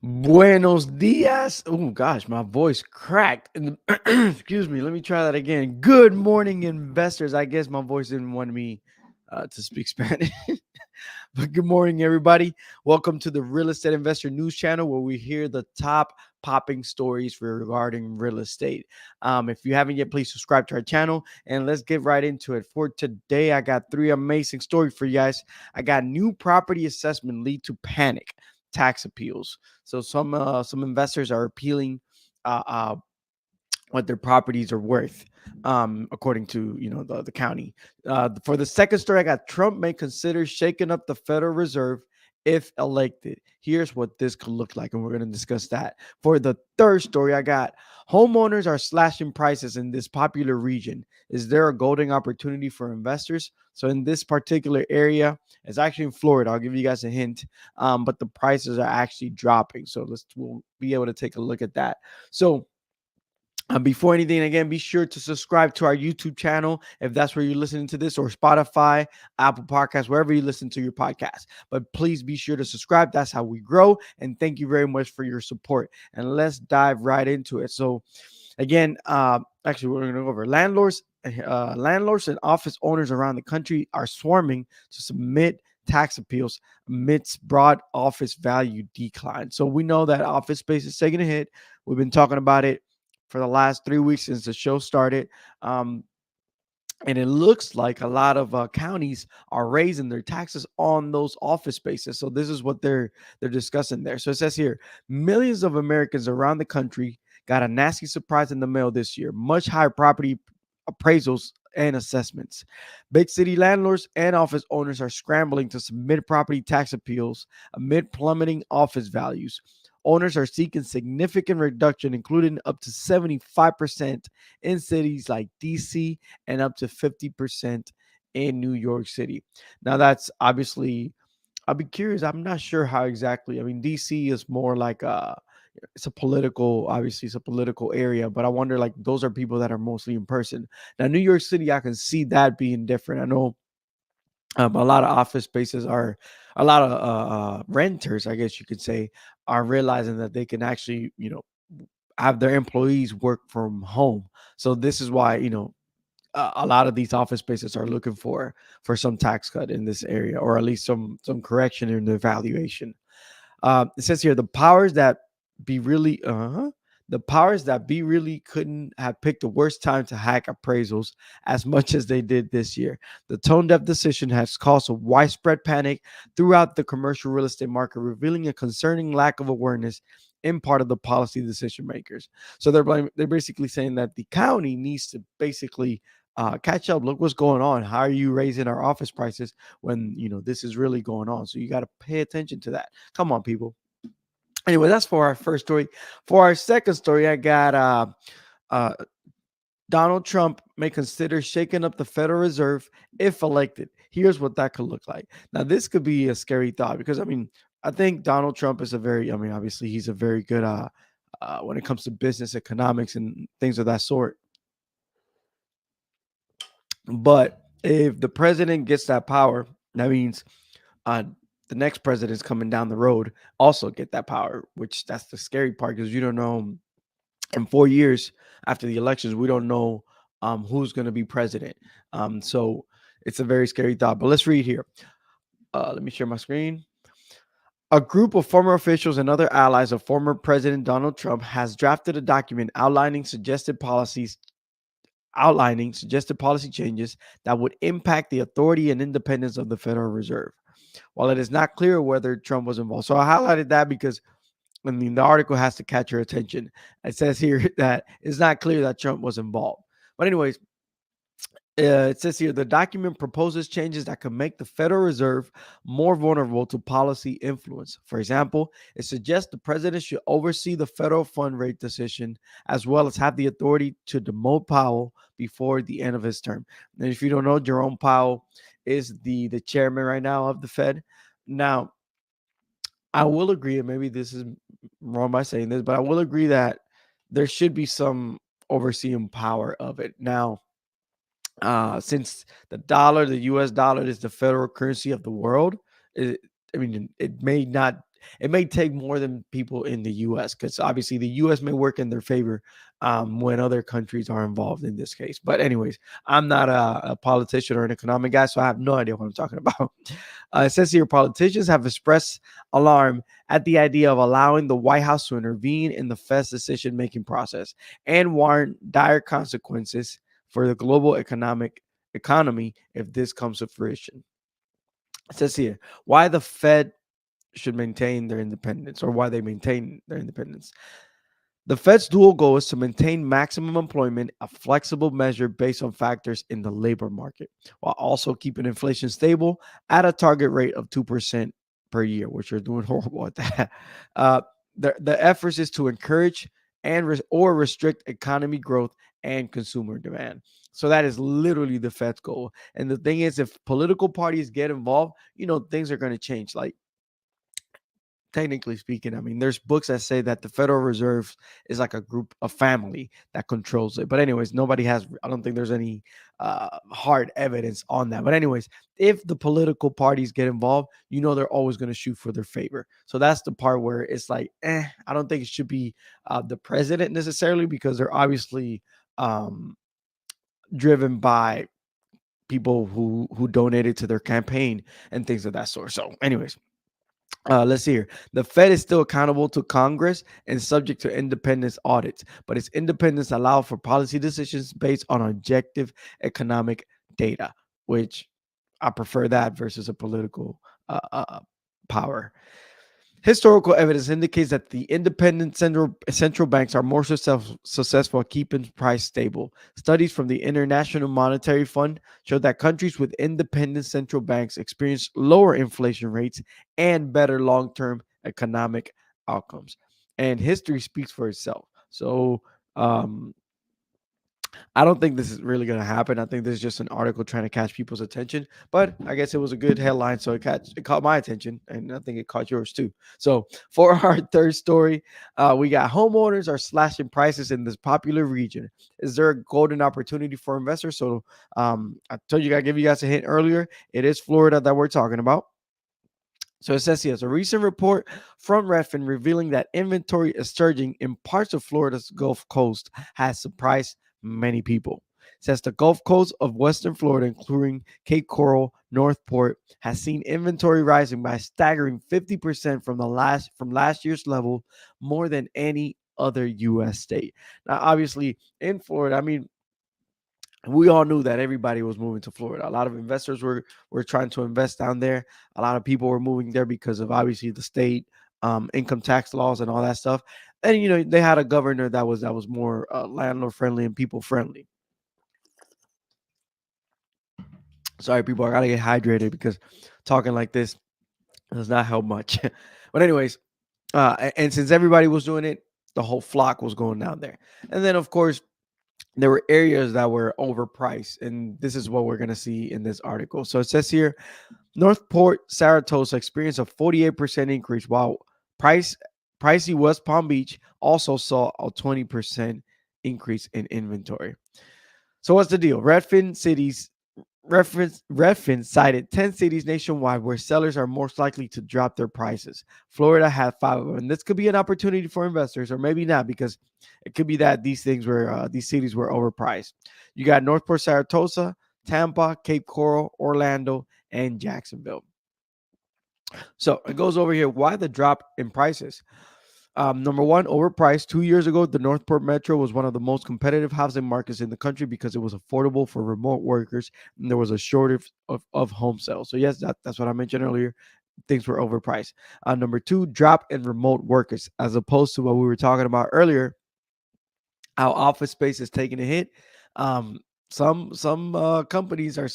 Buenos dias. Oh gosh, my voice cracked. Excuse me. Let me try that again. Good morning, investors. I guess my voice didn't want me to speak Spanish. But good morning, everybody. Welcome to the Real Estate Investor News Channel, where we hear the top popping stories regarding real estate. If you haven't yet, please subscribe to our channel and let's get right into it. For today, I got three amazing stories for you guys. I got new property assessment lead to panic, tax appeals. So some investors are appealing uh, uh, what their properties are worth, according to the county. For the second story, I got Trump may consider shaking up the Federal Reserve if elected. Here's what this could look like, and we're going to discuss that. For the third story, I got homeowners are slashing prices in this popular region. Is there a golden opportunity for investors? So in this particular area, it's actually in Florida. I'll give you guys a hint, but the prices are actually dropping. So we'll be able to take a look at that. So before anything, again, be sure to subscribe to our YouTube channel if that's where you're listening to this, or Spotify, Apple Podcasts, wherever you listen to your podcast. But please be sure to subscribe. That's how we grow. And thank you very much for your support. And let's dive right into it. So, again, actually, we're going to go over landlords and office owners around the country are swarming to submit tax appeals amidst broad office value decline. So we know that office space is taking a hit. We've been talking about it for the last 3 weeks since the show started. Um, and it looks like a lot of counties are raising their taxes on those office spaces. So this is what they're discussing there. So it says here, millions of Americans around the country got a nasty surprise in the mail this year. Much higher property appraisals and assessments. Big city landlords and office owners are scrambling to submit property tax appeals amid plummeting office values. Owners are seeking significant reduction, including up to 75% in cities like DC and up to 50% in New York City. Now, that's obviously, I'll be curious. I'm not sure how exactly. I mean, DC is more like it's a political, obviously, it's a political area, but I wonder, like, those are people that are mostly in person. Now, New York City, I can see that being different. I know a lot of office spaces are a lot of renters, I guess you could say, are realizing that they can actually, have their employees work from home. So this is why, a lot of these office spaces are looking for some tax cut in this area, or at least some correction in the valuation. It says here be really the powers that be really couldn't have picked a worse time to hack appraisals as much as they did this year. The tone deaf decision has caused a widespread panic throughout the commercial real estate market, revealing a concerning lack of awareness in part of the policy decision makers. So they're basically saying that the county needs to basically catch up. Look what's going on. How are you raising our office prices when this is really going on? So you got to pay attention to that. Come on, people. Anyway, that's for our first story. For our second story, I got uh, Donald Trump may consider shaking up the Federal Reserve if elected. Here's what that could look like. Now, this could be a scary thought because, I mean, I think Donald Trump is obviously he's a very good when it comes to business, economics, and things of that sort. But if the president gets that power, that means uh, the next president's coming down the road also get that power, which that's the scary part because you don't know in 4 years after the elections, we don't know who's going to be president. So it's a very scary thought. But let's read here. Let me share my screen. A group of former officials and other allies of former President Donald Trump has drafted a document outlining suggested policy changes that would impact the authority and independence of the Federal Reserve. While it is not clear whether Trump was involved. So I highlighted that because I mean, the article has to catch your attention. It says here that it's not clear that Trump was involved. But, anyways, it says here the document proposes changes that could make the Federal Reserve more vulnerable to policy influence. For example, it suggests the president should oversee the federal fund rate decision as well as have the authority to demote Powell before the end of his term. And if you don't know, Jerome Powell is the chairman right now of the Fed. Now, I will agree, and maybe this is wrong by saying this, but I will agree that there should be some overseeing power of it. Now, since the US dollar is the federal currency of the world, it, I mean, it may not. It may take more than people in the US, because obviously the US may work in their favor when other countries are involved in this case. But, anyways, I'm not a politician or an economic guy, so I have no idea what I'm talking about. It says here politicians have expressed alarm at the idea of allowing the White House to intervene in the Fed's decision making process and warn dire consequences for the global economy if this comes to fruition. It says here why the Fed should maintain their independence, or why they maintain their independence. The Fed's dual goal is to maintain maximum employment, a flexible measure based on factors in the labor market, while also keeping inflation stable at a target rate of 2% per year, which are doing horrible at that. Uh, the efforts is to encourage or restrict economy growth and consumer demand. So that is literally the Fed's goal. And the thing is, if political parties get involved, things are going to change. Like, technically speaking, I mean, there's books that say that the Federal Reserve is like a group, a family that controls it. But, anyways, nobody has, I don't think there's any hard evidence on that. But, anyways, if the political parties get involved, they're always going to shoot for their favor. So that's the part where it's like, I don't think it should be the president necessarily, because they're obviously driven by people who donated to their campaign and things of that sort. So, anyways, let's see here. The Fed is still accountable to Congress and subject to independence audits, but its independence allows for policy decisions based on objective economic data, which I prefer that versus a political power. Historical evidence indicates that the independent central banks are more successful at keeping price stable. Studies from the International Monetary Fund show that countries with independent central banks experience lower inflation rates and better long-term economic outcomes. And history speaks for itself. So, I don't think this is really going to happen. I think this is just an article trying to catch people's attention. But I guess it was a good headline, so it caught my attention, and I think it caught yours too. So, for our third story, we got homeowners are slashing prices in this popular region. Is there a golden opportunity for investors? So, I told you, I give you guys a hint earlier. It is Florida that we're talking about. So it says here, a recent report from Redfin revealing that inventory is surging in parts of Florida's Gulf Coast has surprised many people. It says the Gulf Coast of Western Florida, including Cape Coral, Northport, has seen inventory rising by a staggering 50% from last year's level, more than any other U.S. state. Now, obviously, in Florida, I mean, we all knew that everybody was moving to Florida. A lot of investors were trying to invest down there. A lot of people were moving there because of obviously the state income tax laws and all that stuff. And they had a governor that was more landlord friendly and people friendly. Sorry, people, I gotta get hydrated because talking like this does not help much. But, anyways, and since everybody was doing it, the whole flock was going down there. And then, of course, there were areas that were overpriced, and this is what we're going to see in this article. So it says here, Northport Saratoga experienced a 48% increase, while pricey West Palm Beach also saw a 20% increase in inventory. So what's the deal? Redfin cited 10 cities nationwide where sellers are most likely to drop their prices. Florida had 5 of them. And this could be an opportunity for investors, or maybe not, because it could be that these cities were overpriced. You got Northport Saratoga, Tampa, Cape Coral, Orlando, and Jacksonville. So it goes over here. Why the drop in prices? Number one, overpriced. 2 years ago, the Northport Metro was one of the most competitive housing markets in the country because it was affordable for remote workers and there was a shortage of home sales. So, yes, that's what I mentioned earlier. Things were overpriced. Number two, drop in remote workers, as opposed to what we were talking about earlier, how office space is taking a hit. Some companies are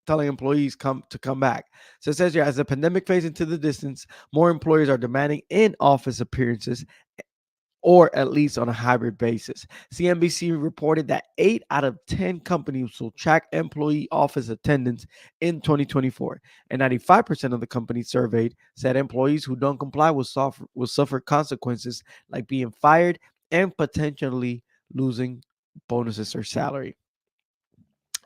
telling employees come back. So it says here, as the pandemic fades into the distance, more employers are demanding in-office appearances, or at least on a hybrid basis. CNBC reported that 8 out of 10 companies will track employee office attendance in 2024, and 95% of the companies surveyed said employees who don't comply will suffer consequences like being fired and potentially losing bonuses or salary.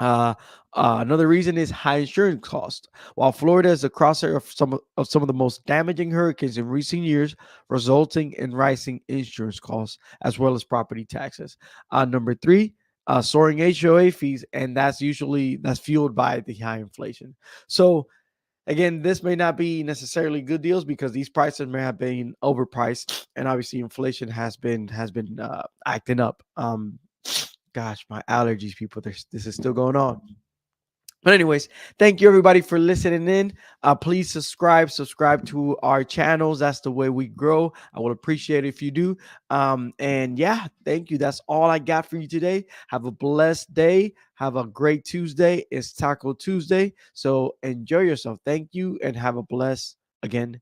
Uh, Another reason is high insurance cost. While Florida is the crosser of some of the most damaging hurricanes in recent years, resulting in rising insurance costs as well as property taxes. Number three, soaring HOA fees, and that's fueled by the high inflation. So again, this may not be necessarily good deals because these prices may have been overpriced, and obviously inflation has been acting up. Gosh, my allergies, people. This is still going on. But anyways, thank you everybody for listening in. Please subscribe to our channels. That's the way we grow. I would appreciate it if you do. And yeah, thank you. That's all I got for you today. Have a blessed day. Have a great Tuesday. It's Taco Tuesday. So enjoy yourself. Thank you and have a blessed again